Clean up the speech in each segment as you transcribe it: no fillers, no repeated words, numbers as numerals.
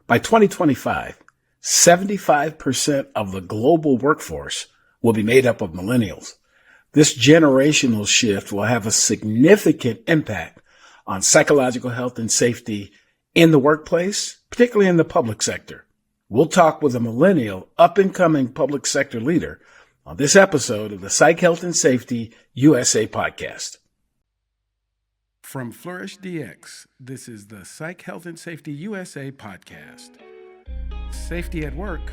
By 2025, 75% of the global workforce will be made up of millennials. This generational shift will have a significant impact on psychological health and safety in the workplace, particularly in the public sector. We'll talk with a millennial up-and-coming public sector leader on this episode of the Psych Health and Safety USA podcast. From Flourish DX, this is the Psych Health and Safety USA podcast. Safety at work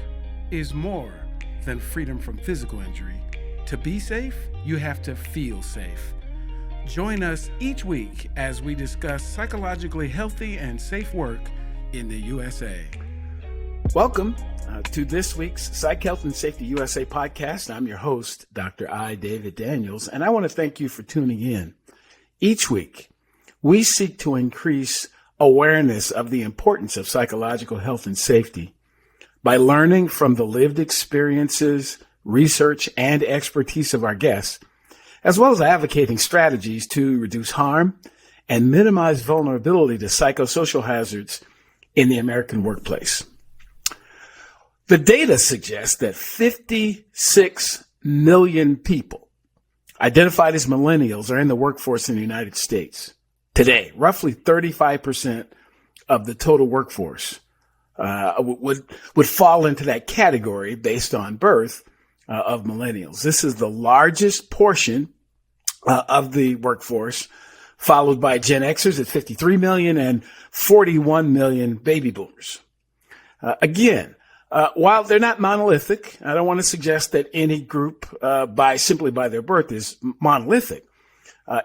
is more than freedom from physical injury. To be safe, you have to feel safe. Join us each week as we discuss psychologically healthy and safe work in the USA. Welcome to this week's Psych Health and Safety USA podcast. I'm your host, Dr. I. David Daniels, and I want to thank you for tuning in. Each week, we seek to increase awareness of the importance of psychological health and safety by learning from the lived experiences, research, and expertise of our guests, as well as advocating strategies to reduce harm and minimize vulnerability to psychosocial hazards in the American workplace. The data suggests that 56 million people identified as millennials are in the workforce in the United States today. Roughly 35% of the total workforce would fall into that category based on birth of millennials. This is the largest portion of the workforce, followed by Gen Xers at 53 million and 41 million baby boomers. While they're not monolithic, I don't want to suggest that any group simply by their birth is monolithic.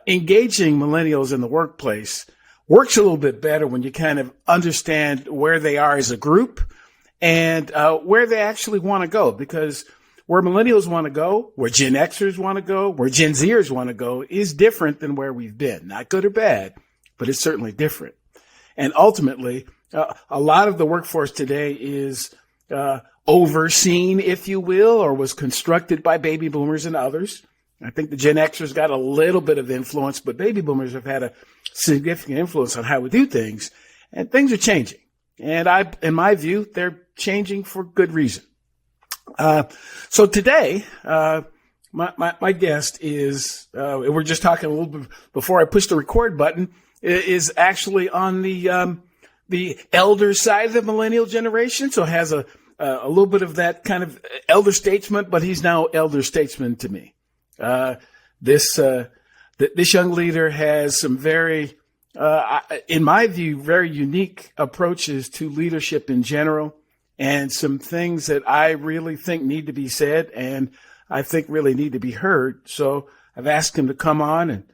Engaging millennials in the workplace works a little bit better when you kind of understand where they are as a group and where they actually want to go, because where millennials want to go, where Gen Xers want to go, where Gen Zers want to go is different than where we've been. Not good or bad, but it's certainly different. And ultimately, a lot of the workforce today is overseen, if you will, or was constructed by baby boomers and others. I think the Gen Xers got a little bit of influence, but baby boomers have had a significant influence on how we do things, and things are changing. And in my view, they're changing for good reason. So today, my guest is, we're just talking a little bit before I push the record button, is actually on the elder side of the millennial generation. So has a little bit of that kind of elder statesman, but he's now elder statesman to me. This young leader has some very, in my view, very unique approaches to leadership in general, and some things that I really think need to be said and I think really need to be heard. So I've asked him to come on and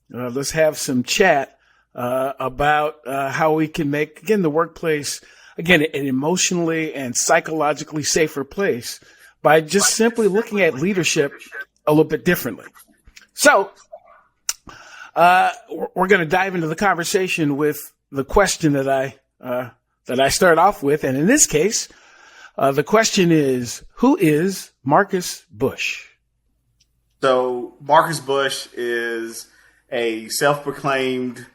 let's have some chat about how we can make, again, the workplace, again, an emotionally and psychologically safer place by just simply looking at leadership a little bit differently. So we're going to dive into the conversation with the question that I start off with. And in this case, the question is, who is Marques Bush? So Marques Bush is a self-proclaimed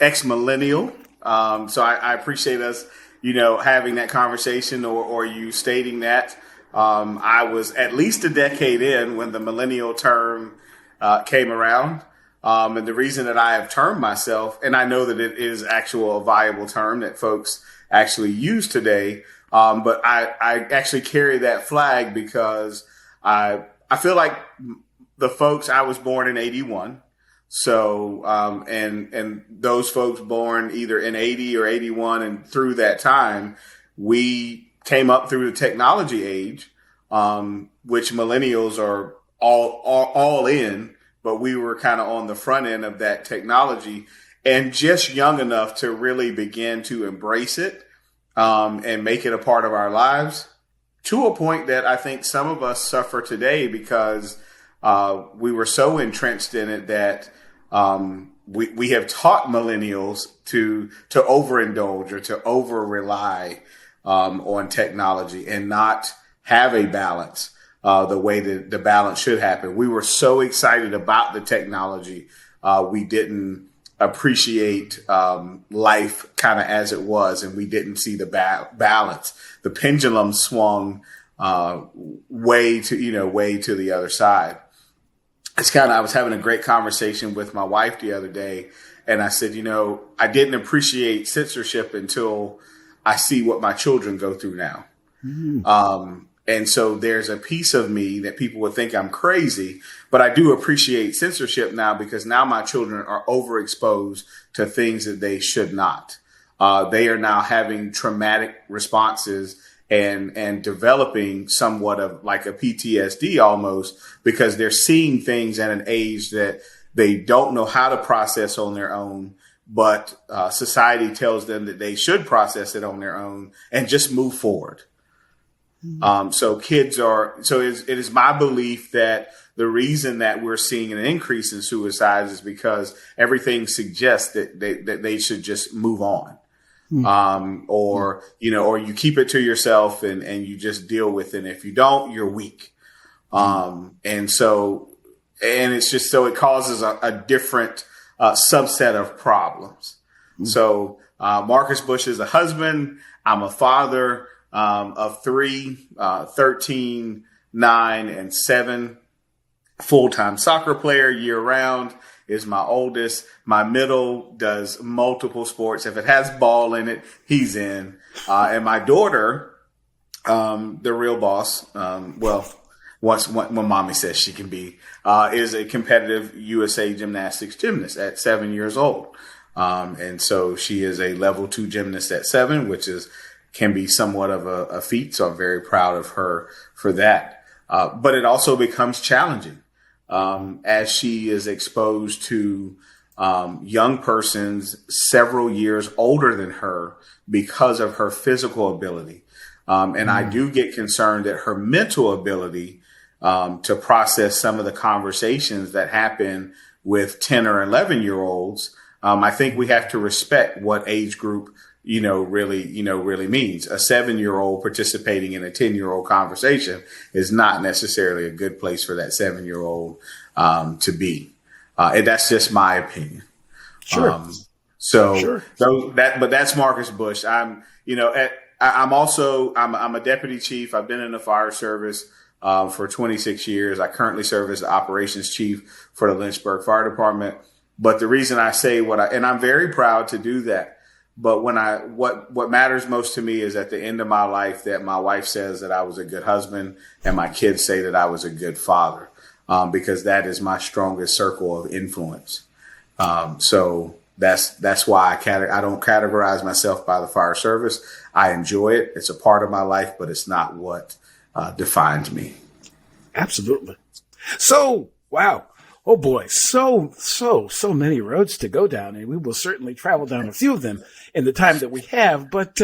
X-Millennial. So I appreciate us, having that conversation or you stating that. I was at least a decade in when the millennial term came around. And the reason that I have termed myself, and I know that it is a viable term that folks actually use today, but I actually carry that flag because I feel like the folks, I was born in 81. So, and those folks born either in 80 or 81 and through that time, we came up through the technology age, which millennials are all in, but we were kind of on the front end of that technology and just young enough to really begin to embrace it, and make it a part of our lives, to a point that I think some of us suffer today because, we were so entrenched in it that, we have taught millennials to overindulge or to over rely, on technology and not have a balance, the way that the balance should happen. We were so excited about the technology. We didn't appreciate life kind of as it was, and we didn't see the balance. The pendulum swung way to the other side. I was having a great conversation with my wife the other day, and I said, I didn't appreciate censorship until I see what my children go through now. Mm. And so there's a piece of me that people would think I'm crazy, but I do appreciate censorship now, because now my children are overexposed to things that they should not. They are now having traumatic responses and developing somewhat of like a PTSD almost, because they're seeing things at an age that they don't know how to process on their own. But society tells them that they should process it on their own and just move forward. So it is my belief that the reason that we're seeing an increase in suicides is because everything suggests that they should just move on. Or you keep it to yourself and you just deal with it. And if you don't, you're weak. And it's just, so it causes a different subset of problems. So Marques Bush is a husband. I'm a father of 3, 13, 9, and 7. Full-time soccer player year round is my oldest. My middle does multiple sports. If it has ball in it, he's in. And my daughter, the real boss, when mommy says she can be, is a competitive USA gymnastics gymnast at 7 years old. And so she is a level 2 gymnast at 7, which can be somewhat of a feat. So I'm very proud of her for that. But it also becomes challenging as she is exposed to young persons several years older than her because of her physical ability. And I do get concerned that her mental ability to process some of the conversations that happen with 10 or 11-year-olds. I think we have to respect what age group really means. A 7-year-old participating in a 10-year-old conversation is not necessarily a good place for that 7-year-old to be. And that's just my opinion. Sure. But that's Marques Bush. I'm a deputy chief. I've been in the fire service for 26 years. I currently serve as the operations chief for the Lynchburg Fire Department. But the reason I say and I'm very proud to do that. But what matters most to me is at the end of my life that my wife says that I was a good husband and my kids say that I was a good father, because that is my strongest circle of influence. So that's why I don't categorize myself by the fire service. I enjoy it. It's a part of my life, but it's not what defines me. Absolutely. So, wow. Oh boy, so many roads to go down, and we will certainly travel down a few of them in the time that we have. But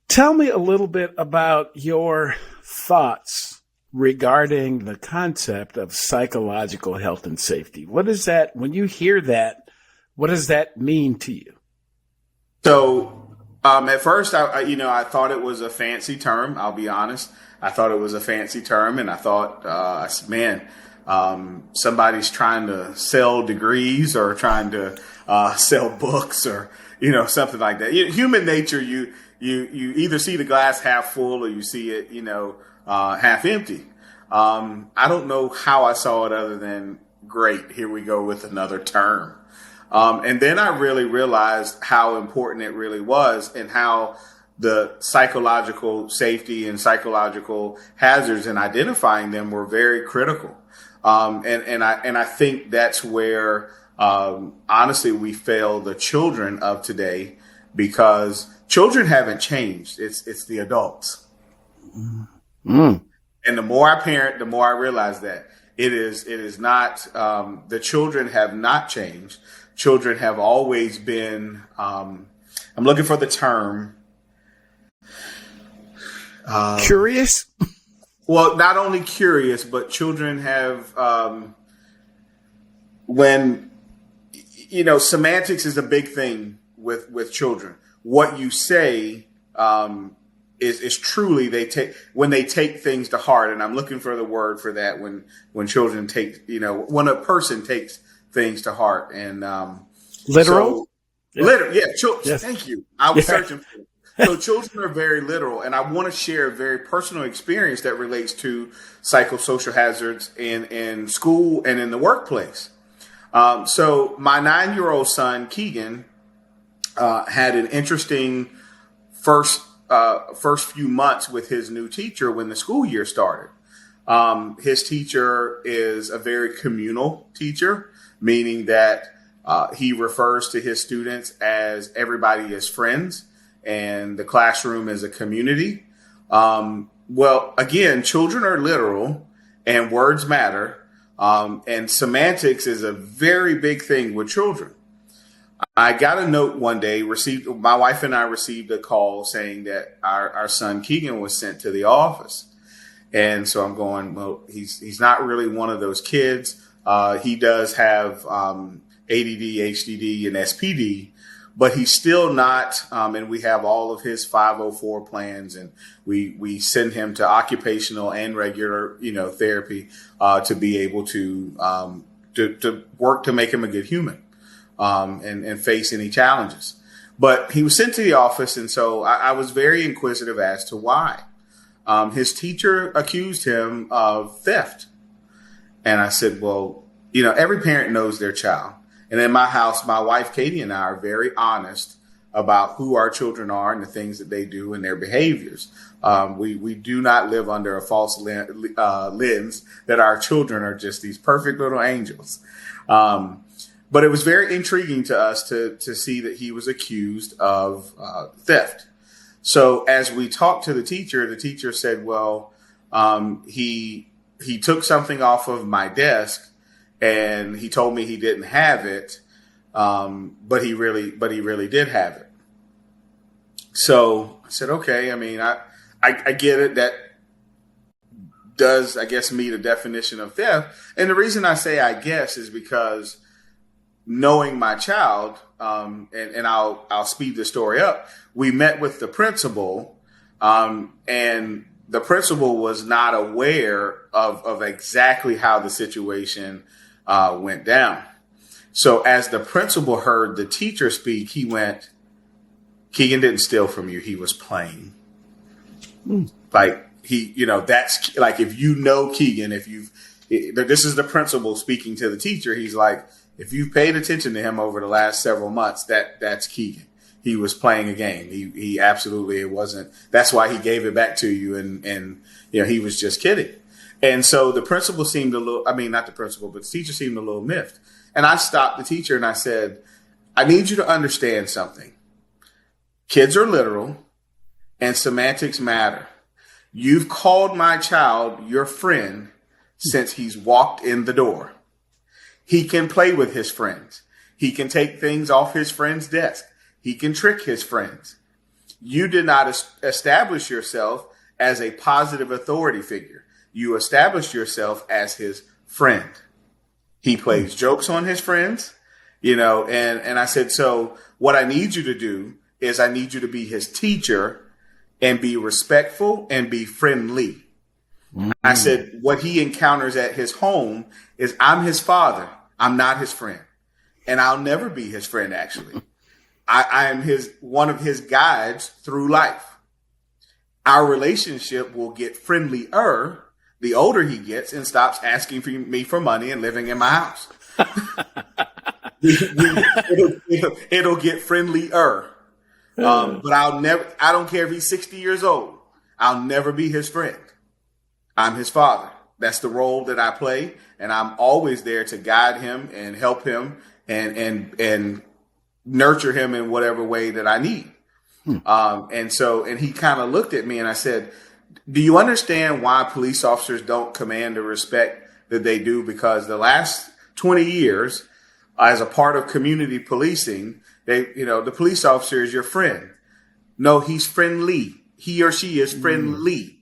tell me a little bit about your thoughts regarding the concept of psychological health and safety. What is that? When you hear that, what does that mean to you? So at first, I thought it was a fancy term. I'll be honest. I thought it was a fancy term, and I thought, somebody's trying to sell degrees or trying to sell books or something like that. Human nature, you either see the glass half full or you see it half empty. I don't know how I saw it other than great. Here we go with another term. And then I really realized how important it really was and how the psychological safety and psychological hazards and identifying them were very critical. And I think that's where, honestly, we fail the children of today, because children haven't changed. It's the adults. Mm. And the more I parent, the more I realize that it is not, the children have not changed. Children have always been, I'm looking for the term. Curious? Well, not only curious, but children have, semantics is a big thing with children. What you say is truly when they take things to heart. And I'm looking for the word for that when children take, when a person takes things to heart. And Literal? So, literal, yeah. Yes. Thank you. I was Yeah. searching for it. So children are very literal, and I want to share a very personal experience that relates to psychosocial hazards in school and in the workplace. So my 9-year-old son, Keegan, had an interesting first few months with his new teacher when the school year started. His teacher is a very communal teacher, meaning that he refers to his students as everybody as friends, and the classroom is a community. Well, again, children are literal and words matter. And semantics is a very big thing with children. I got a note one day, my wife and I received a call saying that our son Keegan was sent to the office. And so I'm going, well, he's not really one of those kids. He does have ADD, HDD, and SPD, but he's still not. And we have all of his 504 plans, and we send him to occupational and regular, therapy to be able to work to make him a good human and face any challenges. But he was sent to the office, and so I was very inquisitive as to why. His teacher accused him of theft, and I said, well, every parent knows their child. And in my house, my wife, Katie, and I are very honest about who our children are and the things that they do and their behaviors. We do not live under a false lens that our children are just these perfect little angels. But it was very intriguing to us to see that he was accused of theft. So as we talked to the teacher said, well, he took something off of my desk, and he told me he didn't have it, but he really did have it. So I said, okay. I mean, I get it. That does, I guess, meet a definition of theft. And the reason I say I guess is because knowing my child, and I'll speed the story up. We met with the principal, and the principal was not aware of exactly how the situation went down. So as the principal heard the teacher speak, he went, Keegan didn't steal from you. He was playing. Like that's like, if Keegan, this is the principal speaking to the teacher. He's like, if you've paid attention to him over the last several months, that's Keegan. He was playing a game. He absolutely, it wasn't. That's why he gave it back to you. And he was just kidding. And so the principal seemed not the principal, but the teacher seemed a little miffed. And I stopped the teacher and I said, I need you to understand something. Kids are literal and semantics matter. You've called my child your friend since he's walked in the door. He can play with his friends. He can take things off his friend's desk. He can trick his friends. You did not establish yourself as a positive authority figure. You established yourself as his friend. He plays jokes on his friends, and I said, so what I need you to do is I need you to be his teacher and be respectful and be friendly. I said, what he encounters at his home is I'm his father. I'm not his friend. And I'll never be his friend, actually. I am one of his guides through life. Our relationship will get friendlier the older he gets and stops asking me for money and living in my house. It'll get friendlier. But I don't care if he's 60 years old. I'll never be his friend. I'm his father. That's the role that I play. And I'm always there to guide him and help him and nurture him in whatever way that I need. And he kind of looked at me and I said, do you understand why police officers don't command the respect that they do? Because the last 20 years, as a part of community policing, the police officer is your friend. No, he's friendly. He or she is friendly.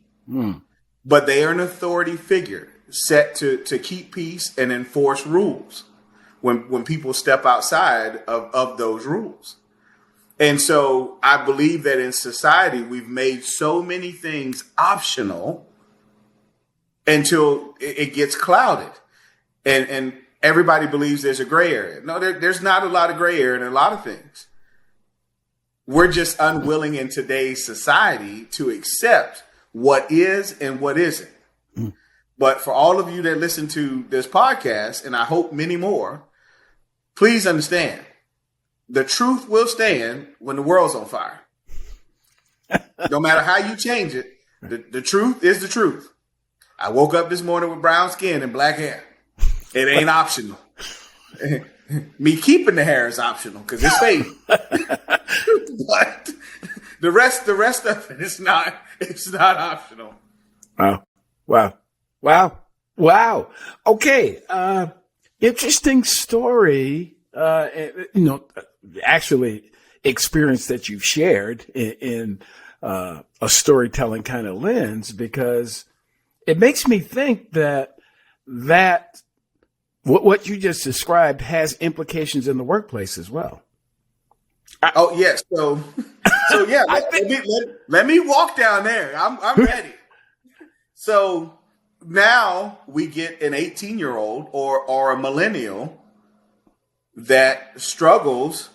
But they are an authority figure set to keep peace and enforce rules when people step outside of those rules. And so I believe that in society, we've made so many things optional until it gets clouded. And everybody believes there's a gray area. No, there's not a lot of gray area in a lot of things. We're just unwilling in today's society to accept what is and what isn't. Mm. But for all of you that listen to this podcast, and I hope many more, please understand, the truth will stand when the world's on fire. No matter how you change it, the truth is the truth. I woke up this morning with brown skin and black hair. It ain't optional. Me keeping the hair is optional because it's fake. But the rest of it is not. It's not optional. Wow. Okay. Interesting story. Actually, experience that you've shared in a storytelling kind of lens, because it makes me think that what you just described has implications in the workplace as well. Oh yes. So yeah. Let me walk down there. I'm ready. So now we get an 18-year-old or a millennial that struggles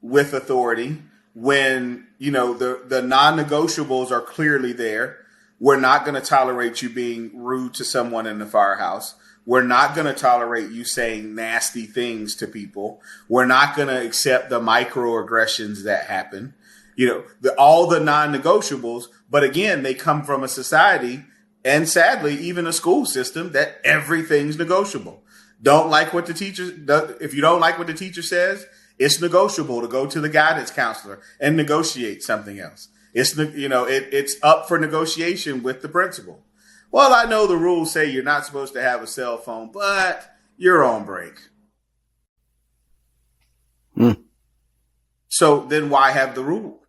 with authority when, the non-negotiables are clearly there. We're not going to tolerate you being rude to someone in the firehouse. We're not going to tolerate you saying nasty things to people. We're not going to accept the microaggressions that happen. All the non-negotiables. But again, they come from a society and sadly, even a school system that everything's negotiable. If you don't like what the teacher says, it's negotiable to go to the guidance counselor and negotiate something else. It's up for negotiation with the principal. Well, I know the rules say you're not supposed to have a cell phone, but you're on break. So then why have the rule?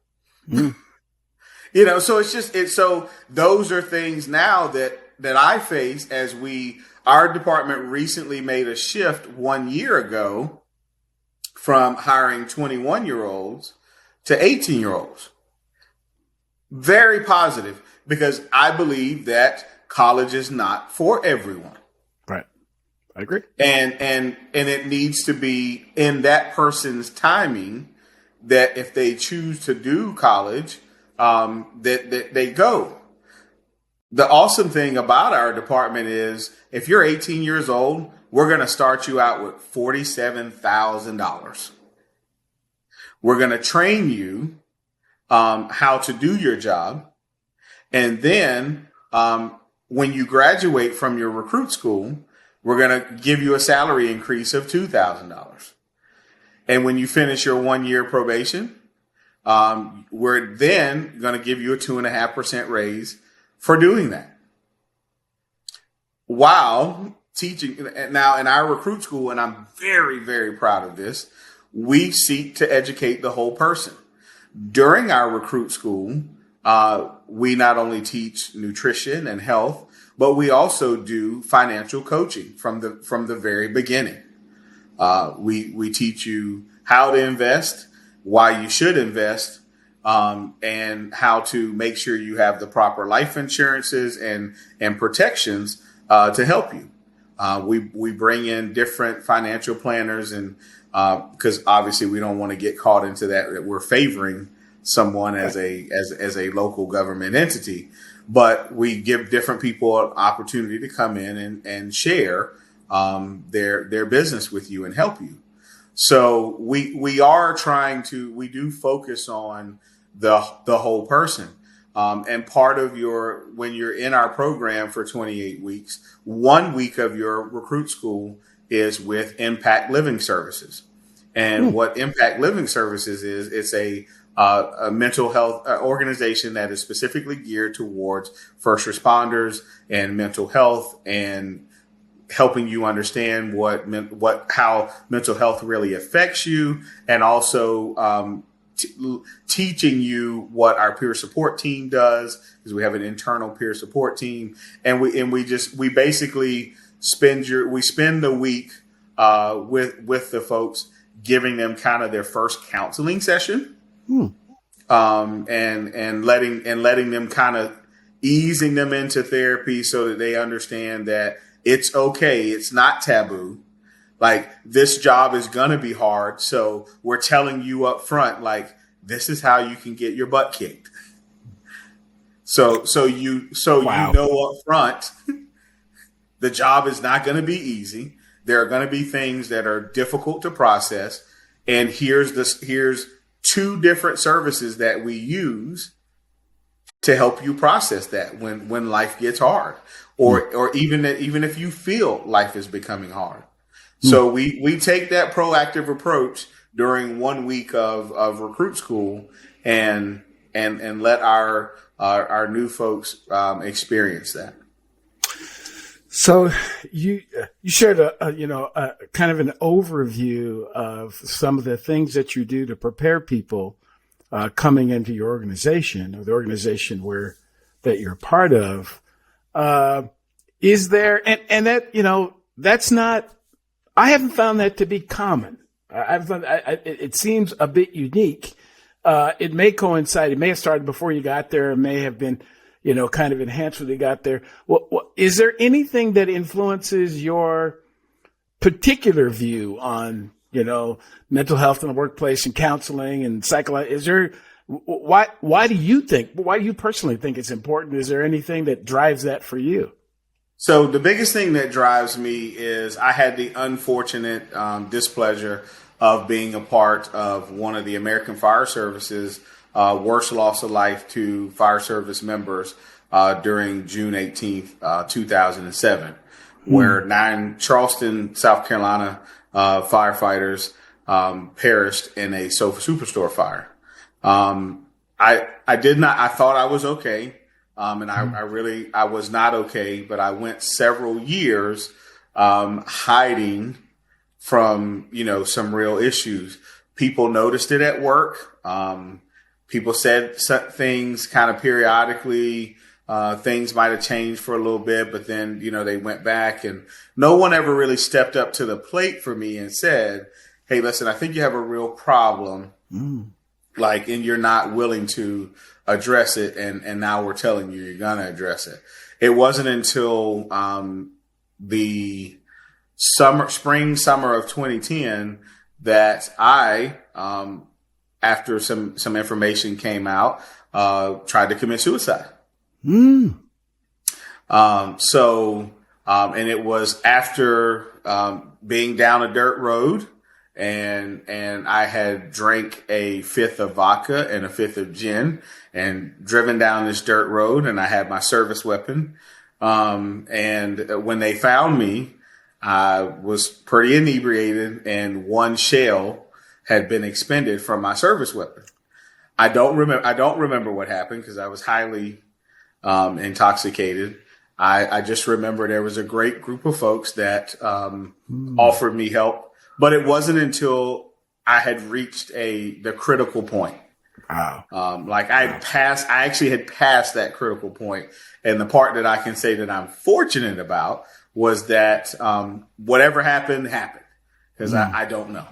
So so those are things now that I face as our department recently made a shift 1 year ago from hiring 21-year-olds to 18-year-olds. Very positive, because I believe that college is not for everyone. Right. I agree. And it needs to be in that person's timing that if they choose to do college, that they go. The awesome thing about our department is if you're 18 years old, we're going to start you out with $47,000. We're going to train you how to do your job. And then when you graduate from your recruit school, we're going to give you a salary increase of $2,000. And when you finish your 1 year probation, we're then going to give you a 2.5% raise for doing that. While teaching now in our recruit school, and I'm very, very proud of this, we seek to educate the whole person. During our recruit school, we not only teach nutrition and health, but we also do financial coaching from the very beginning. We teach you how to invest, why you should invest, and how to make sure you have the proper life insurances and protections to help you. We bring in different financial planners, and because obviously we don't want to get caught into that we're favoring someone as a local government entity, but we give different people an opportunity to come in and share their business with you and help you. So we do focus on the whole person. And part of when you're in our program for 28 weeks, 1 week of your recruit school is with Impact Living Services. And what Impact Living Services is, it's a mental health organization that is specifically geared towards first responders and mental health, and helping you understand how mental health really affects you, and also teaching you what our peer support team does, because we have an internal peer support team, and we basically spend the week with the folks, giving them kind of their first counseling session, and letting them kind of easing them into therapy so that they understand that it's okay. It's not taboo. Like, this job is going to be hard. So we're telling you up front, like, this is how you can get your butt kicked. So you know up front, the job is not going to be easy. There are going to be things that are difficult to process. And here's 2 different services that we use to help you process that when life gets hard, or even if you feel life is becoming hard. So we take that proactive approach during 1 week of recruit school and let our new folks experience that. So you shared a kind of an overview of some of the things that you do to prepare people coming into your organization, or the organization that you're part of. Is there, and that, that's not, I haven't found that to be common. It seems a bit unique. It may coincide. It may have started before you got there. It may have been, kind of enhanced when you got there. Is there anything that influences your particular view on, mental health in the workplace and counseling and psychology? Is there, why do you personally think it's important? Is there anything that drives that for you? So the biggest thing that drives me is I had the unfortunate displeasure of being a part of one of the American Fire Service's worst loss of life to fire service members during June 18th, 2007, where 9 Charleston, South Carolina firefighters perished in a Superstore fire. I thought I was okay. And I was not okay, but I went several years hiding from, some real issues. People noticed it at work. People said things kind of periodically. Things might have changed for a little bit, but then, they went back, and no one ever really stepped up to the plate for me and said, hey, listen, I think you have a real problem. And you're not willing to address it. And now we're telling you you're going to address it. It wasn't until the summer of 2010 that I, after some information came out, tried to commit suicide. And it was after being down a dirt road, and I had drank a 5th of vodka and a 5th of gin and driven down this dirt road, and I had my service weapon. And when they found me, I was pretty inebriated, and 1 shell had been expended from my service weapon. I don't remember what happened because I was highly intoxicated. I just remember there was a great group of folks that offered me help, but it wasn't until I had reached the critical point. Wow. I actually had passed that critical point. And the part that I can say that I'm fortunate about was that whatever happened, because I don't know.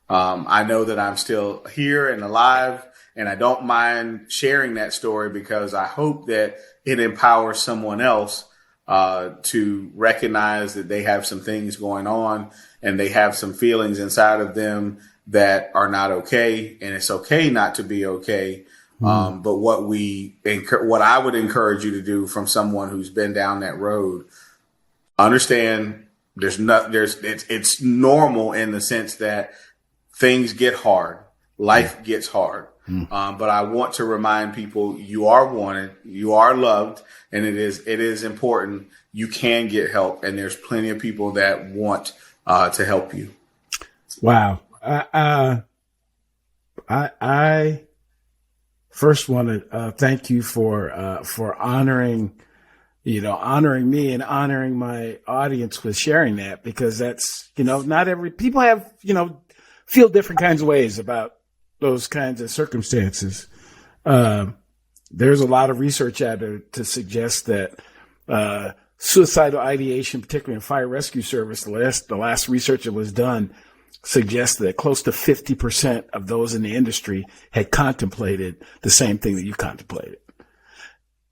I know that I'm still here and alive, and I don't mind sharing that story because I hope that it empowers someone else to recognize that they have some things going on and they have some feelings inside of them that are not okay, and it's okay not to be okay. But what I would encourage you to do from someone who's been down that road, understand it's normal in the sense that things get hard, life gets hard. But I want to remind people you are wanted, you are loved, and it is important. You can get help, and there's plenty of people that want to help you. Wow. I first want to thank you for honoring me and honoring my audience with sharing that, because that's, not every people have, feel different kinds of ways about those kinds of circumstances. There's a lot of research out there to suggest that suicidal ideation, particularly in fire rescue service, the last research that was done suggests that close to 50% of those in the industry had contemplated the same thing that you contemplated.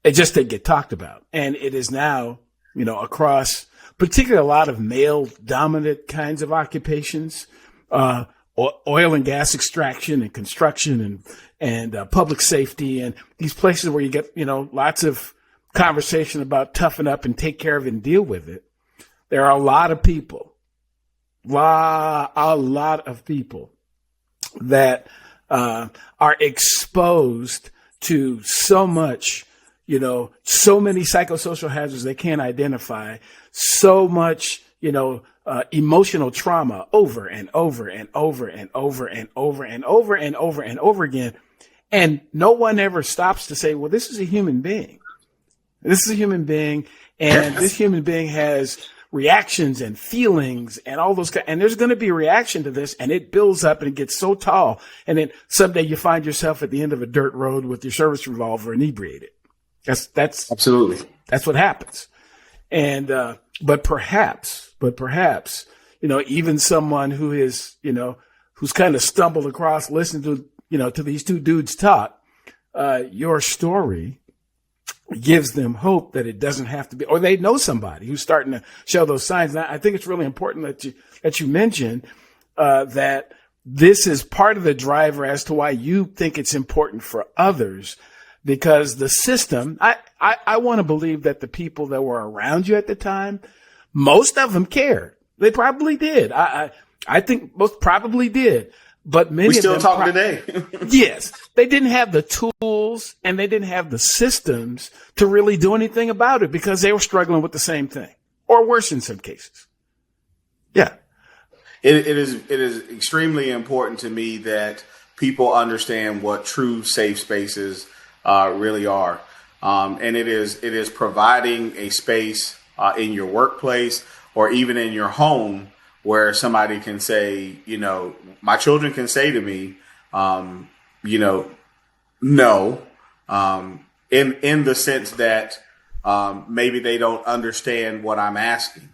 It just didn't get talked about. And it is now, across particularly a lot of male dominant kinds of occupations, oil and gas extraction and construction and public safety and these places where you get, lots of conversation about toughen up and take care of it and deal with it. There are a lot of people that are exposed to so much, so many psychosocial hazards they can't identify, so much, emotional trauma over and over and over and over and over and over and over and over again. And no one ever stops to say, well, this is a human being. This is a human being, and this human being has reactions and feelings and all those and there's going to be a reaction to this, and it builds up and it gets so tall, and then someday you find yourself at the end of a dirt road with your service revolver inebriated. That's absolutely, that's what happens. And but perhaps even someone who is who's kind of stumbled across listening to to these two dudes talk, your story gives them hope that it doesn't have to be, or they know somebody who's starting to show those signs. And I think it's really important that you mention that this is part of the driver as to why you think it's important for others, because the system, I want to believe that the people that were around you at the time, most of them cared. They probably did. I think most probably did. But many we still of them talk today. Yes, they didn't have the tools and they didn't have the systems to really do anything about it because they were struggling with the same thing, or worse in some cases. Yeah, it is extremely important to me that people understand what true safe spaces really are, and it is providing a space in your workplace or even in your home where somebody can say, my children can say to me, no, in the sense that maybe they don't understand what I'm asking.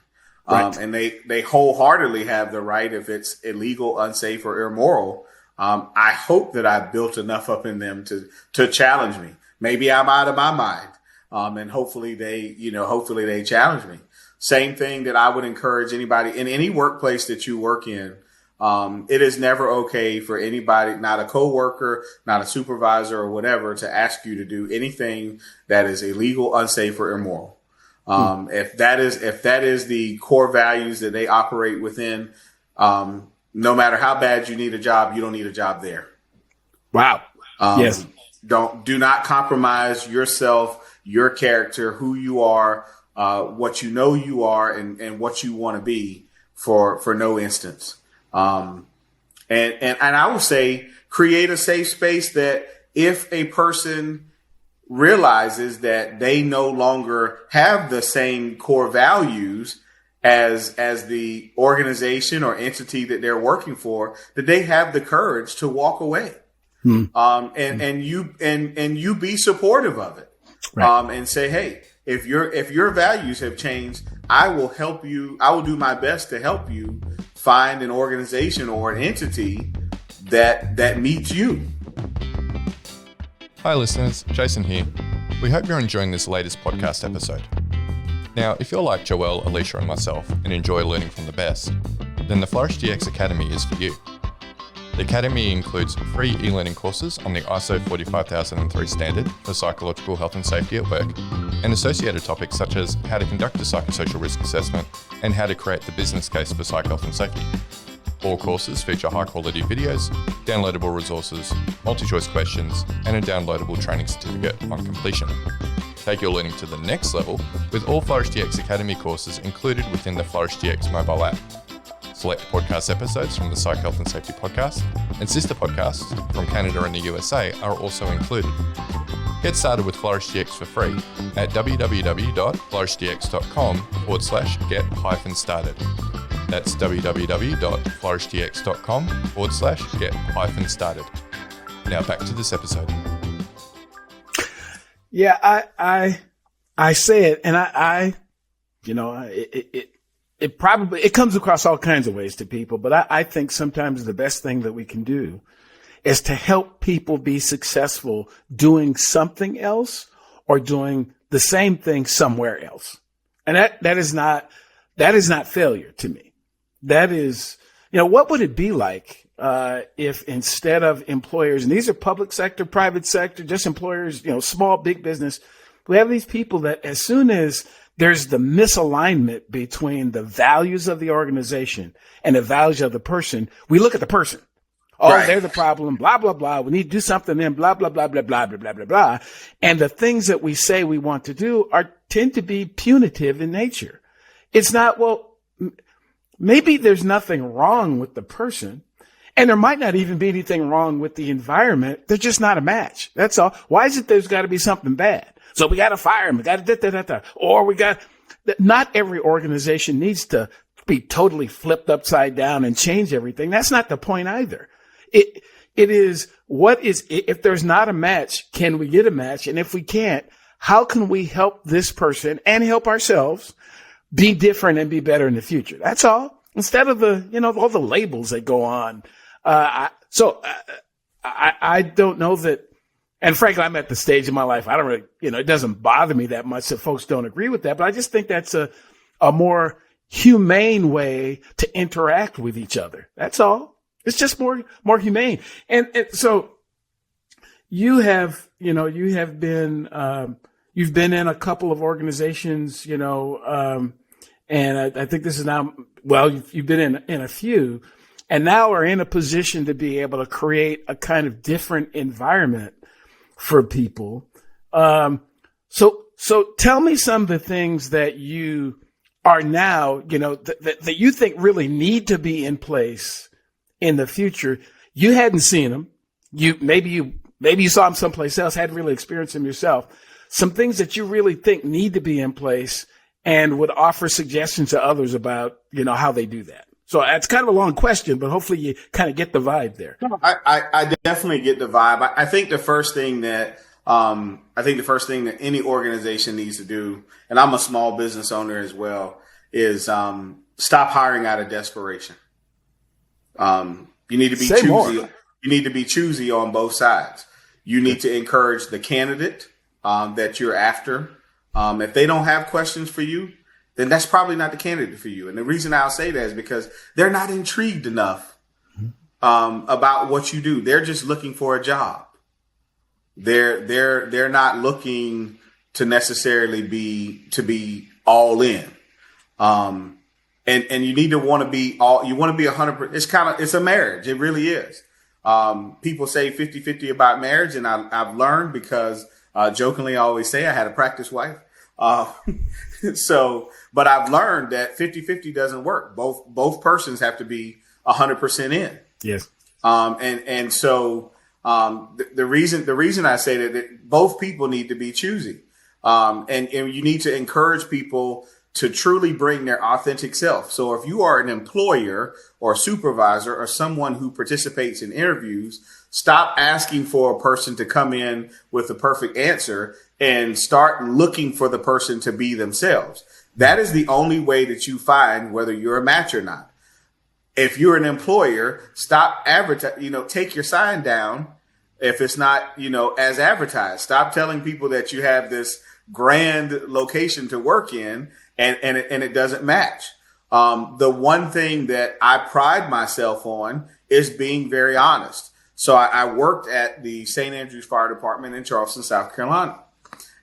Right. And they wholeheartedly have the right, if it's illegal, unsafe, or immoral. I hope that I've built enough up in them to challenge me. Maybe I'm out of my mind. And hopefully they challenge me. Same thing that I would encourage anybody in any workplace that you work in. It is never okay for anybody, not a coworker, not a supervisor or whatever, to ask you to do anything that is illegal, unsafe, or immoral. If that is the core values that they operate within, no matter how bad you need a job, you don't need a job there. Wow. Yes. Do not compromise yourself, your character, who you are, what you are, and what you want to be for no instance. And I would say create a safe space that if a person realizes that they no longer have the same core values as the organization or entity that they're working for, that they have the courage to walk away. And you be supportive of it. Right. And say, hey, if your values have changed, I will help you. I will do my best to help you find an organization or an entity that meets you. Hi listeners, Jason here. We hope you're enjoying this latest podcast episode. Now, if you're like Joelle, Alicia and myself and enjoy learning from the best, then the Flourish DX Academy is for you. The Academy includes free e-learning courses on the ISO 45003 standard for psychological health and safety at work, and associated topics such as how to conduct a psychosocial risk assessment and how to create the business case for psych health and safety. All courses feature high-quality videos, downloadable resources, multi-choice questions, and a downloadable training certificate on completion. Take your learning to the next level with all Flourish DX Academy courses included within the Flourish DX mobile app. Select podcast episodes from the Psych Health and Safety podcast and sister podcasts from Canada and the USA are also included. Get started with Flourish DX for free at www.flourishdx.com/get-started. That's www.flourishdx.com/get-started. Now back to this episode. Yeah, I say it, and it comes across all kinds of ways to people, but I think sometimes the best thing that we can do is to help people be successful doing something else or doing the same thing somewhere else. And that That is not failure to me. That is, what would it be like if instead of employers, and these are public sector, private sector, just employers, small, big business, we have these people that as soon as there's the misalignment between the values of the organization and the values of the person, we look at the person. Oh, right. They're the problem, blah, blah, blah. We need to do something then, blah, blah, blah, blah, blah, blah, blah, blah, blah. And the things that we say we want to do tend to be punitive in nature. It's not, well, maybe there's nothing wrong with the person, and there might not even be anything wrong with the environment. They're just not a match. That's all. Why is it there's got to be something bad? So we got to fire them. We got to or not every organization needs to be totally flipped upside down and change everything. That's not the point either. It is, if there's not a match, can we get a match? And if we can't, how can we help this person and help ourselves be different and be better in the future? That's all. Instead of all the labels that go on. I don't know that, and frankly, I'm at the stage in my life, I don't really, it doesn't bother me that much if folks don't agree with that, but I just think that's a more humane way to interact with each other. That's all. It's just more humane. And so you've been in a couple of organizations, and I think this is now, well, you've been in a few, and now are in a position to be able to create a kind of different environment for people. So tell me some of the things that you are now, that you think really need to be in place in the future. You hadn't seen them. Maybe you saw them someplace else, hadn't really experienced them yourself. Some things that you really think need to be in place and would offer suggestions to others about, how they do that. So it's kind of a long question, but hopefully you kind of get the vibe there. I definitely get the vibe. I think the first thing that any organization needs to do, and I'm a small business owner as well, is stop hiring out of desperation. You need to be choosy. More. You need to be choosy on both sides. You need to encourage the candidate that you're after. If they don't have questions for you, then that's probably not the candidate for you. And the reason I'll say that is because they're not intrigued enough about what you do. They're just looking for a job. They're not looking to necessarily be all in. And you need to want to be you want to be 100%. It's a marriage. It really is. People say 50-50 about marriage. And I've learned because, jokingly, I always say I had a practice wife. But I've learned that 50-50 doesn't work. Both persons have to be 100% in. Yes. So the reason I say that both people need to be choosy. And you need to encourage people to truly bring their authentic self. So if you are an employer or a supervisor or someone who participates in interviews, stop asking for a person to come in with the perfect answer and start looking for the person to be themselves. That is the only way that you find whether you're a match or not. If you're an employer, stop take your sign down if it's not, as advertised. Stop telling people that you have this grand location to work in and it doesn't match. The one thing that I pride myself on is being very honest. So I worked at the St. Andrews Fire Department in Charleston, South Carolina.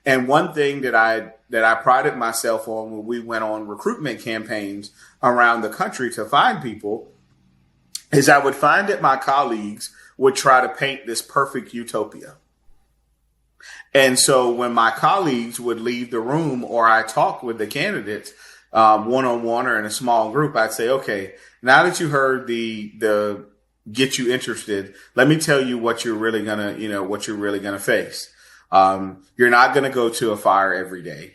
And one thing that I prided myself on when we went on recruitment campaigns around the country to find people is I would find that my colleagues would try to paint this perfect utopia. And so when my colleagues would leave the room or I talked with the candidates one-on-one or in a small group, I'd say, okay, now that you heard the get you interested, let me tell you what you're really gonna face. You're not going to go to a fire every day.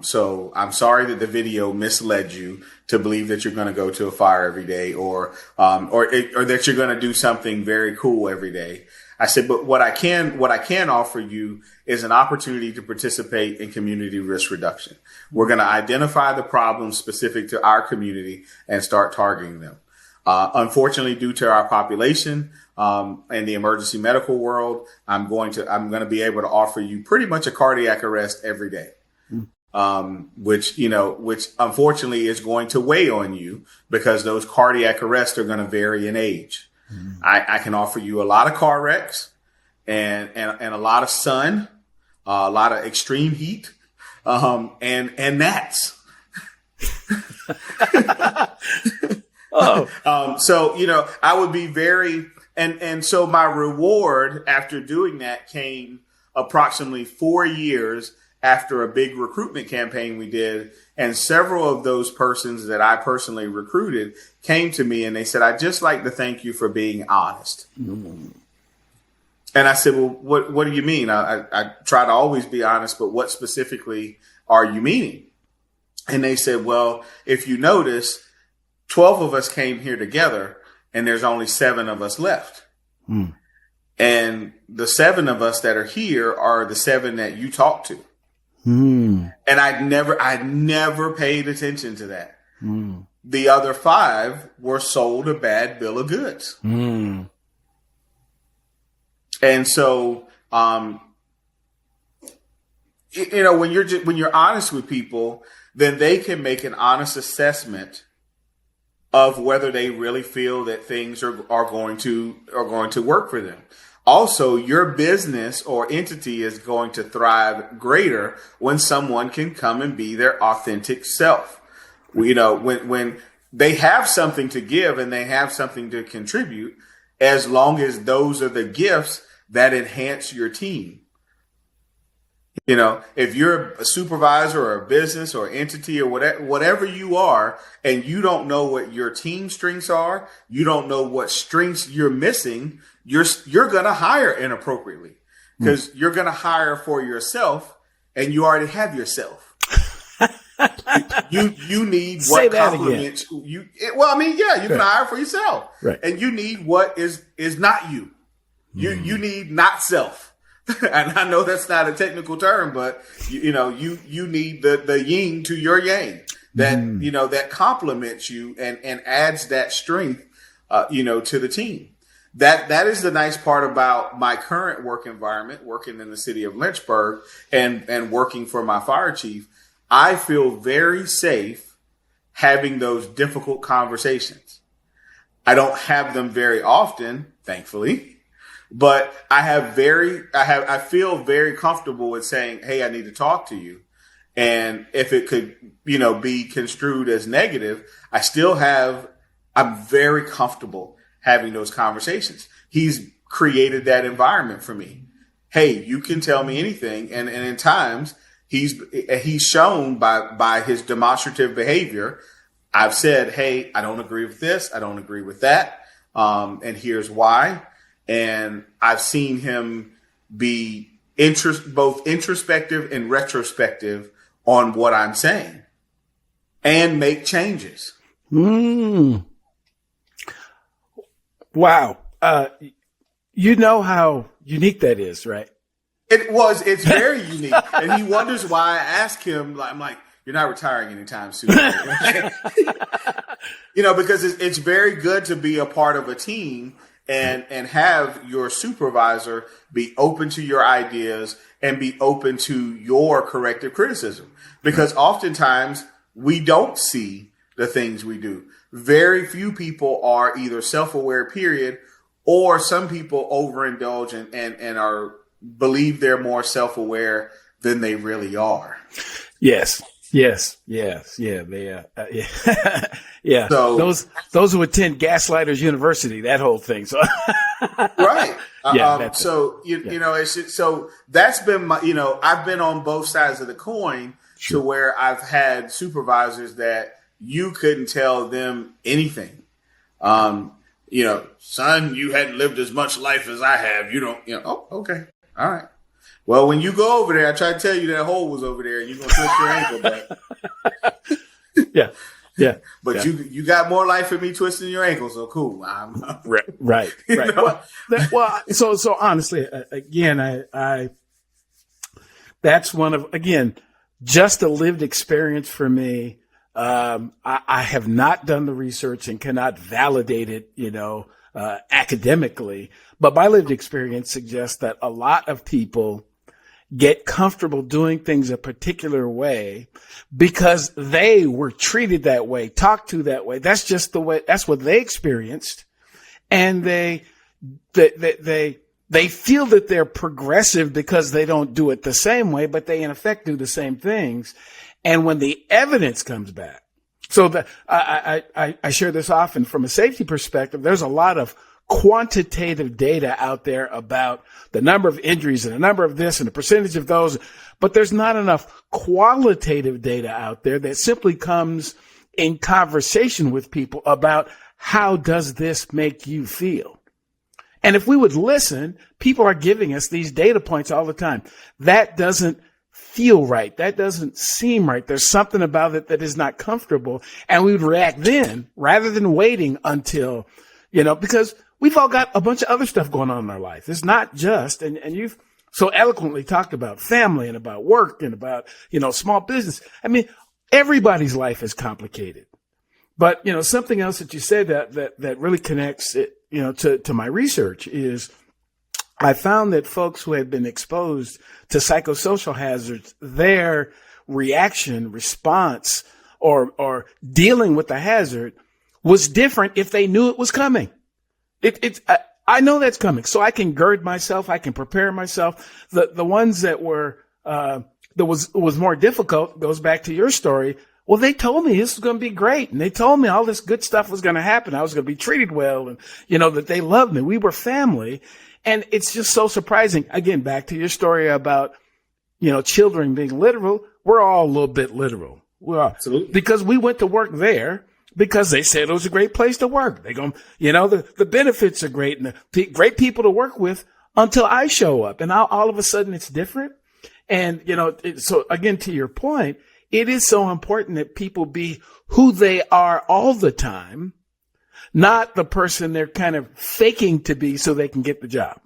So I'm sorry that the video misled you to believe that you're going to go to a fire every day or that you're going to do something very cool every day. I said, but what I can offer you is an opportunity to participate in community risk reduction. We're going to identify the problems specific to our community and start targeting them. Unfortunately, due to our population, in the emergency medical world, I'm going to be able to offer you pretty much a cardiac arrest every day. which unfortunately is going to weigh on you because those cardiac arrests are going to vary in age. Mm-hmm. I can offer you a lot of car wrecks and a lot of sun, a lot of extreme heat, and gnats. So, I would be very, and so my reward after doing that came approximately 4 years after a big recruitment campaign we did. And several of those persons that I personally recruited came to me and they said, "I'd just like to thank you for being honest." Mm-hmm. And I said, "Well, what do you mean?" I try to always be honest, but what specifically are you meaning? And they said, "Well, if you notice, 12 of us came here together and there's only 7 of us left. Mm. And the 7 of us that are here are the 7 that you talked to." Mm. And I'd never paid attention to that. Mm. The other 5 were sold a bad bill of goods. Mm. And so, when you're honest with people, then they can make an honest assessment of whether they really feel that things are going to work for them. Also, your business or entity is going to thrive greater when someone can come and be their authentic self. When they have something to give and they have something to contribute, as long as those are the gifts that enhance your team. If you're a supervisor or a business or entity or whatever you are, and you don't know what your team strengths are, you don't know what strengths you're missing, you're going to hire inappropriately because you're going to hire for yourself and you already have yourself. You need what complements you. Well, you can hire for yourself, right? And you need what is not you. You need not self. And I know that's not a technical term, but you need the yin to your yang that complements you and adds that strength, to the team. That is the nice part about my current work environment, working in the city of Lynchburg and working for my fire chief. I feel very safe having those difficult conversations. I don't have them very often, thankfully. But I feel very comfortable with saying, "Hey, I need to talk to you." And if it could, be construed as negative, I'm very comfortable having those conversations. He's created that environment for me. Hey, you can tell me anything. And in times he's shown by his demonstrative behavior. I've said, "Hey, I don't agree with this. I don't agree with that. And here's why." And I've seen him be both introspective and retrospective on what I'm saying and make changes. Mm. Wow. You know how unique that is, right? It's very unique. And he wonders why I ask him, I'm like, "You're not retiring anytime soon." Because it's very good to be a part of a team and have your supervisor be open to your ideas and be open to your corrective criticism. Because oftentimes we don't see the things we do. Very few people are either self-aware, period, or some people overindulge and believe they're more self-aware than they really are. Yes. Yeah. They, yeah. So those who attend Gaslighters University, that whole thing. So, right. So that's been I've been on both sides of the coin. Sure. To where I've had supervisors that you couldn't tell them anything. Son, you hadn't lived as much life as I have. You don't, oh, okay. All right. Well, when you go over there, I tried to tell you that hole was over there and you're going to twist your ankle back. Yeah. But you got more life in me twisting your ankle, so cool. Right. So honestly, again, I that's one of, again, just a lived experience for me. I have not done the research and cannot validate it, academically, but my lived experience suggests that a lot of people get comfortable doing things a particular way because they were treated that way, talked to that way. That's just the way, that's what they experienced. And they feel that they're progressive because they don't do it the same way, but they in effect do the same things. And when the evidence comes back, I share this often from a safety perspective. There's a lot of quantitative data out there about the number of injuries and the number of this and the percentage of those, but there's not enough qualitative data out there that simply comes in conversation with people about how does this make you feel? And if we would listen, people are giving us these data points all the time. That doesn't feel right. That doesn't seem right. There's something about it that is not comfortable. And we would react then rather than waiting until, because we've all got a bunch of other stuff going on in our life. It's not just, and you've so eloquently talked about family and about work and about, small business. I mean, everybody's life is complicated. But, something else that you said that really connects it, to my research is I found that folks who had been exposed to psychosocial hazards, their response, or dealing with the hazard was different if they knew it was coming. I know that's coming, so I can gird myself, I can prepare myself. The ones that were, that was more difficult goes back to your story. Well, they told me this was going to be great. And they told me all this good stuff was going to happen. I was going to be treated well and, that they loved me. We were family. And it's just so surprising. Again, back to your story about, children being literal. We're all a little bit literal. We are. Absolutely. Because we went to work there because they said it was a great place to work. They go, the benefits are great and great people to work with until I show up. And all of a sudden it's different. And, so again, to your point, it is so important that people be who they are all the time, not the person they're kind of faking to be so they can get the job.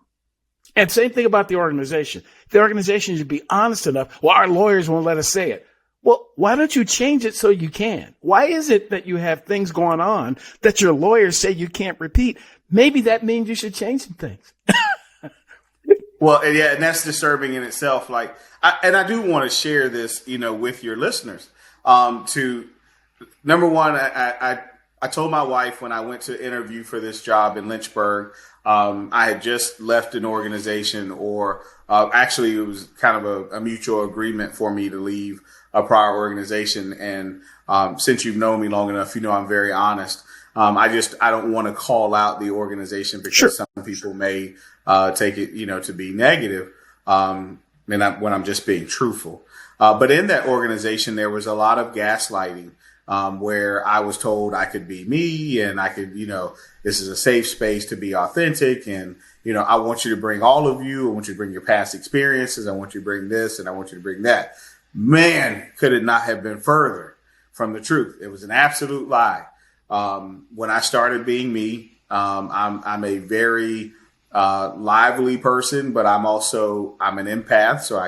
And same thing about the organization. The organization should be honest enough. Well, our lawyers won't let us say it. Well, why don't you change it so you can? Why is it that you have things going on that your lawyers say you can't repeat? Maybe that means you should change some things. Well, yeah, and that's disturbing in itself. I do want to share this, with your listeners. Number one, I told my wife when I went to interview for this job in Lynchburg, I had just left an organization, or actually it was kind of a mutual agreement for me to leave a prior organization. And since you've known me long enough, I'm very honest. I don't want to call out the organization because Sure. some people may take it, to be negative. When I'm just being truthful. But in that organization, there was a lot of gaslighting, where I was told I could be me and I could, this is a safe space to be authentic. And, I want you to bring all of you. I want you to bring your past experiences. I want you to bring this and I want you to bring that. Man, could it not have been further from the truth? It was an absolute lie. When I started being me, I'm a very lively person, but I'm an empath, so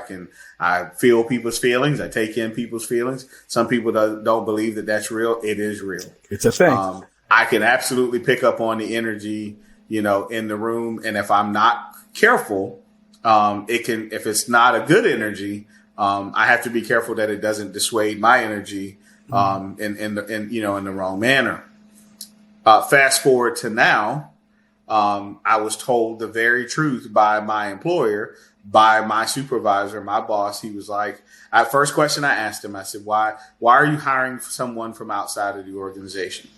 I feel people's feelings. I take in people's feelings. Some people don't believe that that's real. It is real. It's a thing. I can absolutely pick up on the energy, in the room. And if I'm not careful, if it's not a good energy, I have to be careful that it doesn't dissuade my energy, in the wrong manner. Fast forward to now. I was told the very truth by my employer, by my supervisor, my boss. He was like, first question I asked him, I said, why are you hiring someone from outside of the organization?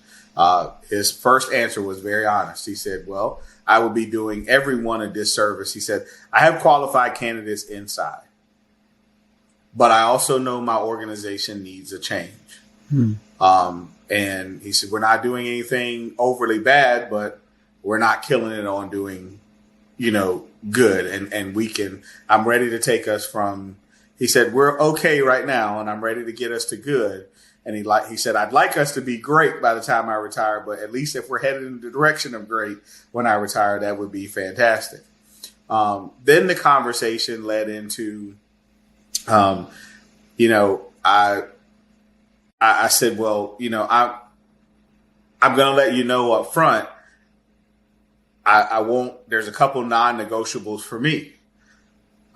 His first answer was very honest. He said, well, I would be doing everyone a disservice. He said, I have qualified candidates inside, but I also know my organization needs a change. And he said, we're not doing anything overly bad, but we're not killing it on doing, good. And I'm ready to take us from, he said, we're okay right now. And I'm ready to get us to good. And he said, I'd like us to be great by the time I retire, but at least if we're headed in the direction of great when I retire, that would be fantastic. Then the conversation led into, I said, well, I'm going to let you know up front. I won't, there's a couple non-negotiables for me.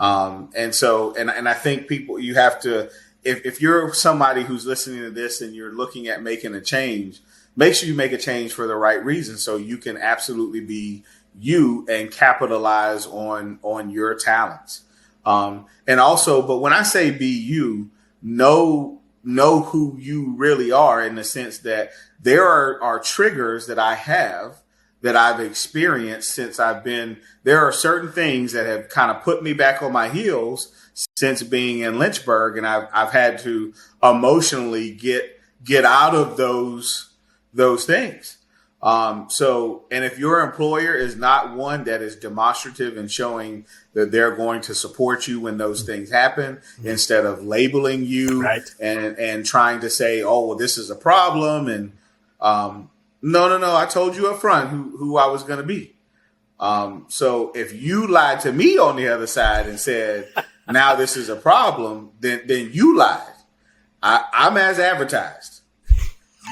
And I think people, you have to, if you're somebody who's listening to this and you're looking at making a change, make sure you make a change for the right reason so you can absolutely be you and capitalize on your talents. And also, but when I say be you, know who you really are, in the sense that there are triggers that I have that I've experienced since there are certain things that have kind of put me back on my heels since being in Lynchburg. And I've had to emotionally get out of those things. And if your employer is not one that is demonstrative and showing that they're going to support you when those things happen, instead of labeling you and trying to say, oh, well, this is a problem. And, no, I told you up front who I was going to be. So if you lied to me on the other side and said, now this is a problem, then you lied. I'm as advertised.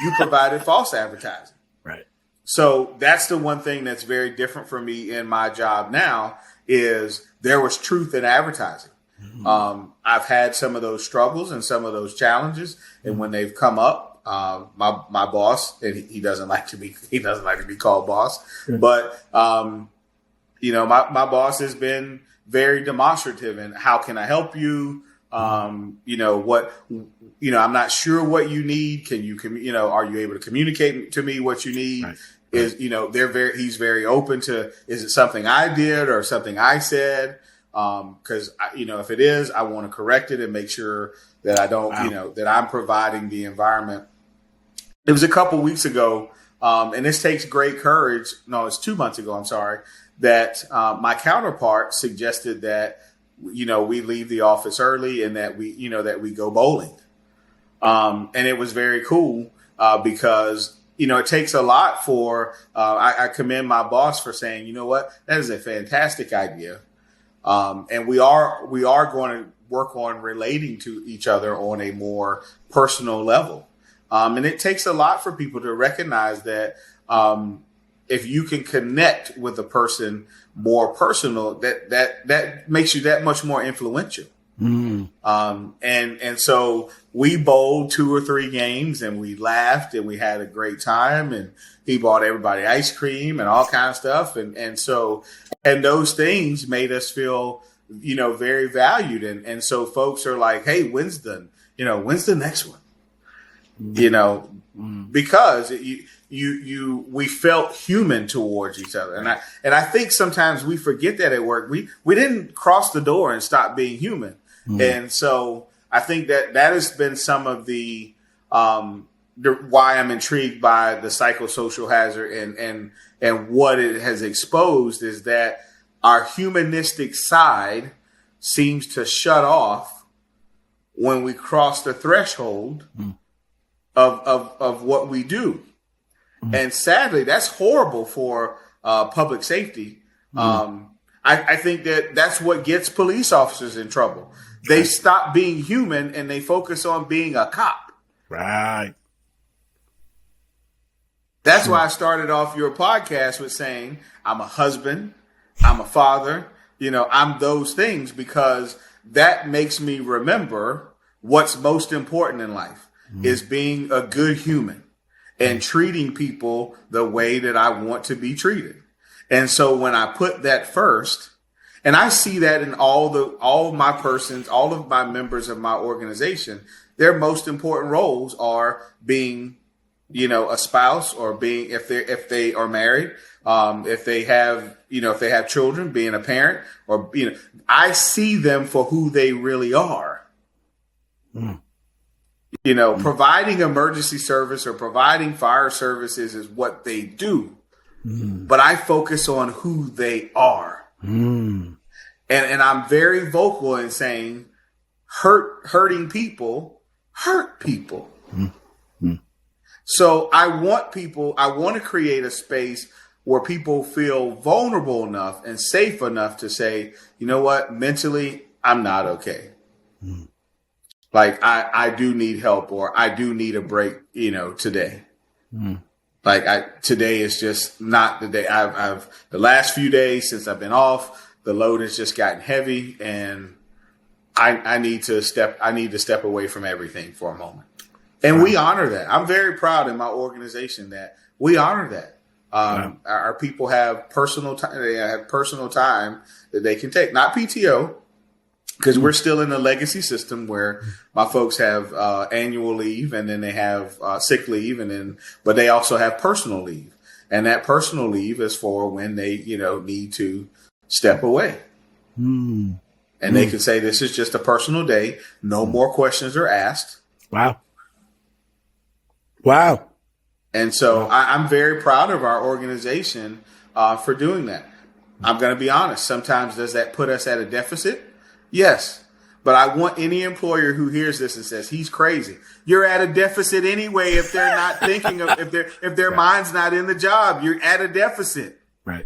You provided false advertising. Right. So that's the one thing that's very different for me in my job now is there was truth in advertising. Mm-hmm. I've had some of those struggles and some of those challenges. And when they've come up, my boss, and he doesn't like to be called boss, but, my boss has been very demonstrative in how can I help you? I'm not sure what you need. Can you, are you able to communicate to me what you need? Right. He's very open to, is it something I did or something I said? Cause if it is, I want to correct it and make sure that I don't, that I'm providing the environment. It was a couple weeks ago. And this takes great courage. No, it's 2 months ago. I'm sorry that, my counterpart suggested that, we leave the office early and that we go bowling. And it was very cool, because, it takes a lot for, I commend my boss for saying, you know what, that is a fantastic idea. And we are going to work on relating to each other on a more personal level. And it takes a lot for people to recognize that, if you can connect with a person more personal, that makes you that much more influential. Mm. And so we bowled 2 or 3 games and we laughed and we had a great time, and he bought everybody ice cream and all kinds of stuff. And those things made us feel, very valued. And so folks are like, hey, when's the next one? Because we felt human towards each other. And I think sometimes we forget that at work. We didn't cross the door and stop being human. Mm. And so I think that has been some of the why I'm intrigued by the psychosocial hazard and what it has exposed is that our humanistic side seems to shut off when we cross the threshold of what we do. Mm. And sadly, that's horrible for public safety. I think that's what gets police officers in trouble. They stop being human and they focus on being a cop. Right. That's why I started off your podcast with saying I'm a husband, I'm a father, I'm those things, because that makes me remember what's most important in life is being a good human and treating people the way that I want to be treated. And so when I put that first, and I see that in all of my members of my organization, their most important roles are being, a spouse, or being, if they are married, if they have children, being a parent, or, I see them for who they really are. Mm. Providing emergency service or providing fire services is what they do. Mm. But I focus on who they are. Mm. And I'm very vocal in saying hurting people hurt people. Mm. Mm. So I want to create a space where people feel vulnerable enough and safe enough to say, you know what, mentally, I'm not okay. Mm. Like I do need help, or I do need a break, today. Mm. Like today is just not the day. I've the last few days since I've been off, the load has just gotten heavy, and I need to step away from everything for a moment. And wow. We honor that. I'm very proud in my organization that we honor that. Wow. Our people have personal time. They have personal time that they can take, not PTO, because we're still in a legacy system where my folks have annual leave, and then they have sick leave, but they also have personal leave, and that personal leave is for when they need to step away. And they can say, this is just a personal day. No more questions are asked. Wow. And so I'm very proud of our organization for doing that. I'm going to be honest. Sometimes does that put us at a deficit? Yes. But I want any employer who hears this and says, he's crazy. You're at a deficit anyway if they're not thinking of, if their mind's not in the job. You're at a deficit. Right.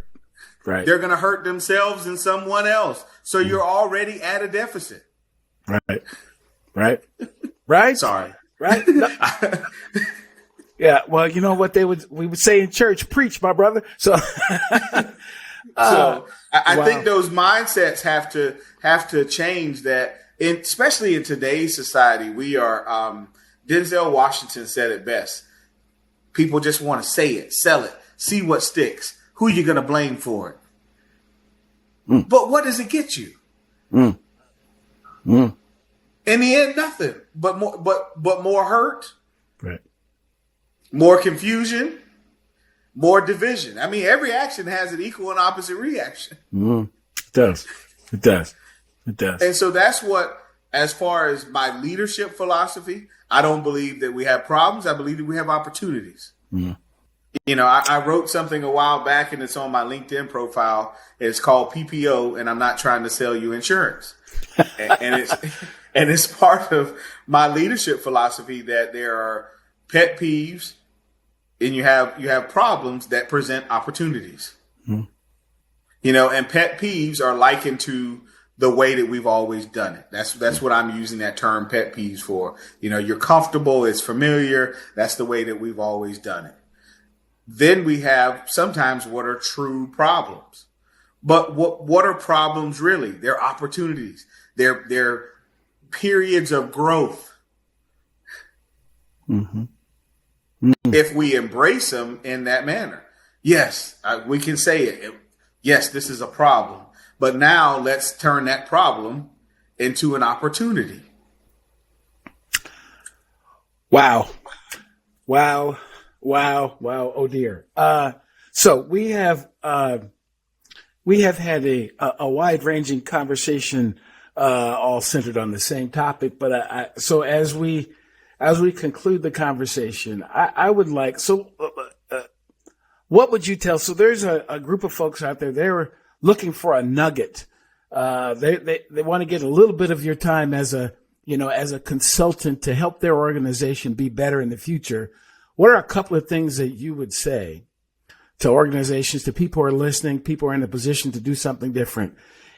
They're going to hurt themselves and someone else. So you're already at a deficit. Right. Sorry. Right. No. Yeah. Well, you know what we would say in church, preach, my brother. So, I think those mindsets have to change that, especially in today's society. We are, Denzel Washington said it best. People just want to say it, sell it, see what sticks. Who are you going to blame for it? But what does it get you? In the end, nothing. But more hurt. Right. More confusion. More division. I mean, every action has an equal and opposite reaction. It does. And so that's what, as far as my leadership philosophy, I don't believe that we have problems. I believe that we have opportunities. I wrote something a while back, and it's on my LinkedIn profile. It's called PPO, and I'm not trying to sell you insurance. and it's part of my leadership philosophy that there are pet peeves, and you have problems that present opportunities. And pet peeves are likened to the way that we've always done it. That's what I'm using that term pet peeves for. You're comfortable, it's familiar. That's the way that we've always done it. Then we have sometimes what are true problems. But what are problems really? They're opportunities. They're periods of growth. If we embrace them in that manner. Yes, we can say it. Yes, this is a problem. But now let's turn that problem into an opportunity. Wow. Oh dear. So we have had a wide ranging conversation, all centered on the same topic. But so as we conclude the conversation, I would like, what would you tell? So there's a group of folks out there. They're looking for a nugget. They want to get a little bit of your time as a consultant to help their organization be better in the future. What are a couple of things that you would say to organizations, to people who are listening, people who are in a position to do something different?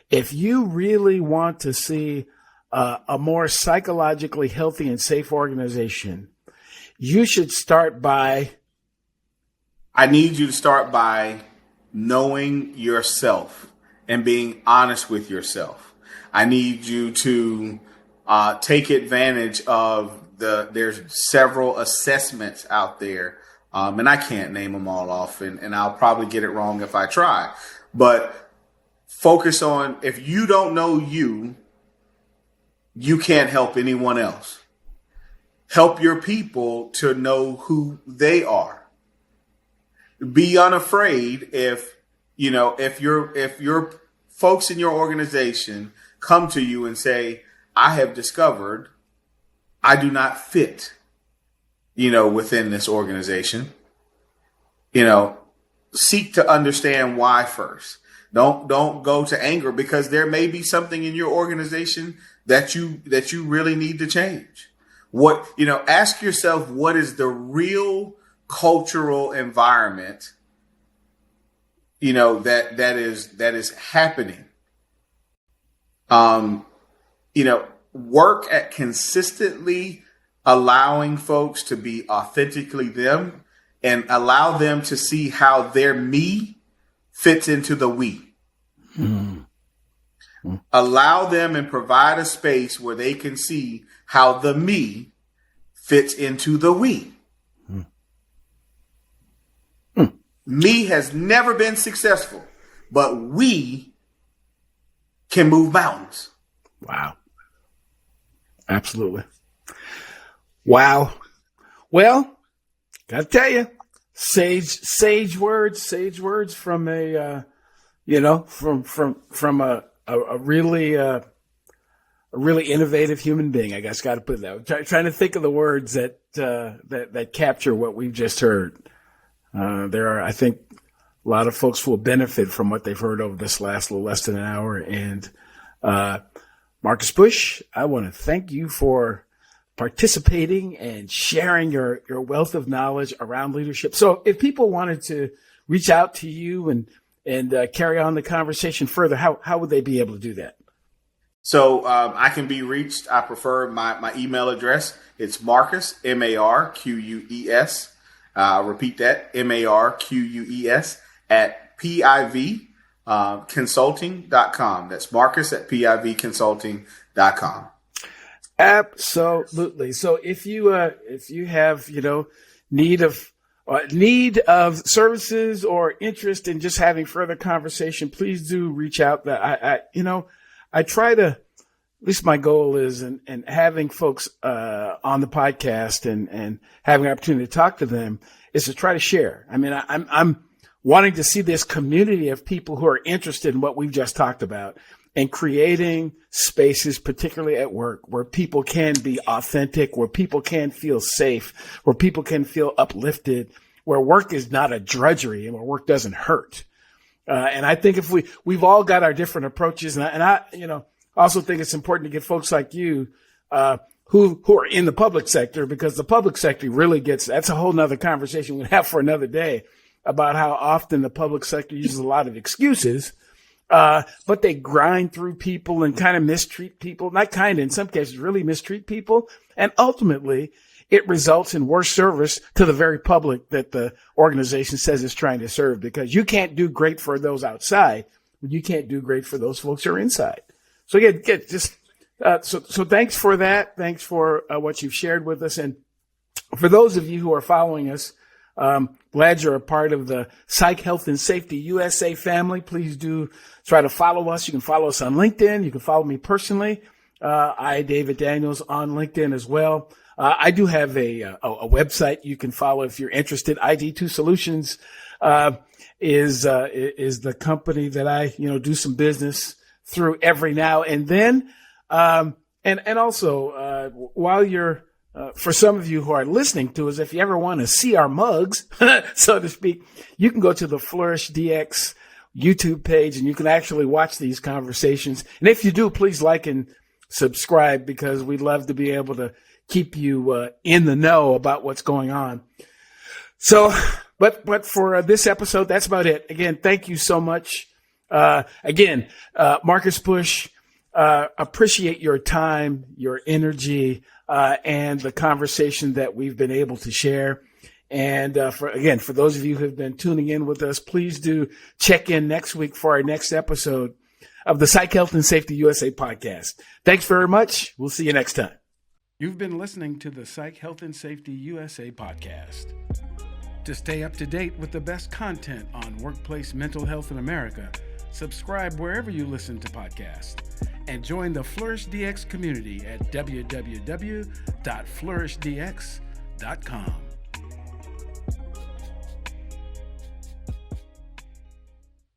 If you really want to see a more psychologically healthy and safe organization, you should start by... I need you to start by knowing yourself and being honest with yourself. I need you to take advantage of there's several assessments out there, and I can't name them all off, and I'll probably get it wrong if I try. But focus on, if you don't know you can't help anyone else. Help your people to know who they are. Be unafraid if your folks in your organization come to you and say, I have discovered I do not fit, within this organization. Seek to understand why first. Don't go to anger, because there may be something in your organization that you really need to change. Ask yourself, what is the real cultural environment, that is happening. Work at consistently allowing folks to be authentically them and allow them to see how their me fits into the we. Allow them and provide a space where they can see how the me fits into the we. Me has never been successful, but we can move mountains. Wow. Absolutely. Wow. Well, gotta tell you, sage words from a, from a really innovative human being. I guess got to put that. Trying to think of the words that capture what we've just heard. There are, I think, a lot of folks will benefit from what they've heard over this last little less than an hour. And Marques Bush, I want to thank you for participating and sharing your wealth of knowledge around leadership. So if people wanted to reach out to you and carry on the conversation further, how would they be able to do that? So I can be reached. I prefer my email address. It's Marques, Marques. I'll repeat that, Marques at pivconsulting.com. That's Marques at pivconsulting.com. Absolutely. So if you have, need of services or interest in just having further conversation, please do reach out. That I try to, at least my goal is, and having folks on the podcast and having an opportunity to talk to them is to try to share. I mean, I'm wanting to see this community of people who are interested in what we've just talked about and creating spaces, particularly at work, where people can be authentic, where people can feel safe, where people can feel uplifted, where work is not a drudgery and where work doesn't hurt. And I think if we've all got our different approaches, and I also think it's important to get folks like you, who are in the public sector, because the public sector really that's a whole nother conversation we'll have for another day about how often the public sector uses a lot of excuses, but they grind through people and kind of mistreat people, in some cases really mistreat people. And ultimately it results in worse service to the very public that the organization says it's trying to serve, because you can't do great for those outside, but you can't do great for those folks who are inside. So so thanks for that. Thanks for what you've shared with us. And for those of you who are following us, glad you're a part of the Psych Health and Safety USA family. Please do try to follow us. You can follow us on LinkedIn. You can follow me personally. David Daniels, on LinkedIn as well. I do have a website you can follow if you're interested. ID2 Solutions is the company that I do some business through every now and then. And also while you're for some of you who are listening to us, if you ever want to see our mugs, so to speak, you can go to the Flourish DX YouTube page and you can actually watch these conversations. And if you do, please like and subscribe, because we'd love to be able to keep you in the know about what's going on. So, but for this episode, that's about it. Again, thank you so much. Marques Bush, appreciate your time, your energy, and the conversation that we've been able to share. And for those of you who have been tuning in with us, please do check in next week for our next episode of the Psych Health and Safety USA podcast. Thanks very much. We'll see you next time. You've been listening to the Psych Health and Safety USA podcast. To stay up to date with the best content on workplace mental health in America, subscribe wherever you listen to podcasts, and join the Flourish DX community at www.flourishdx.com.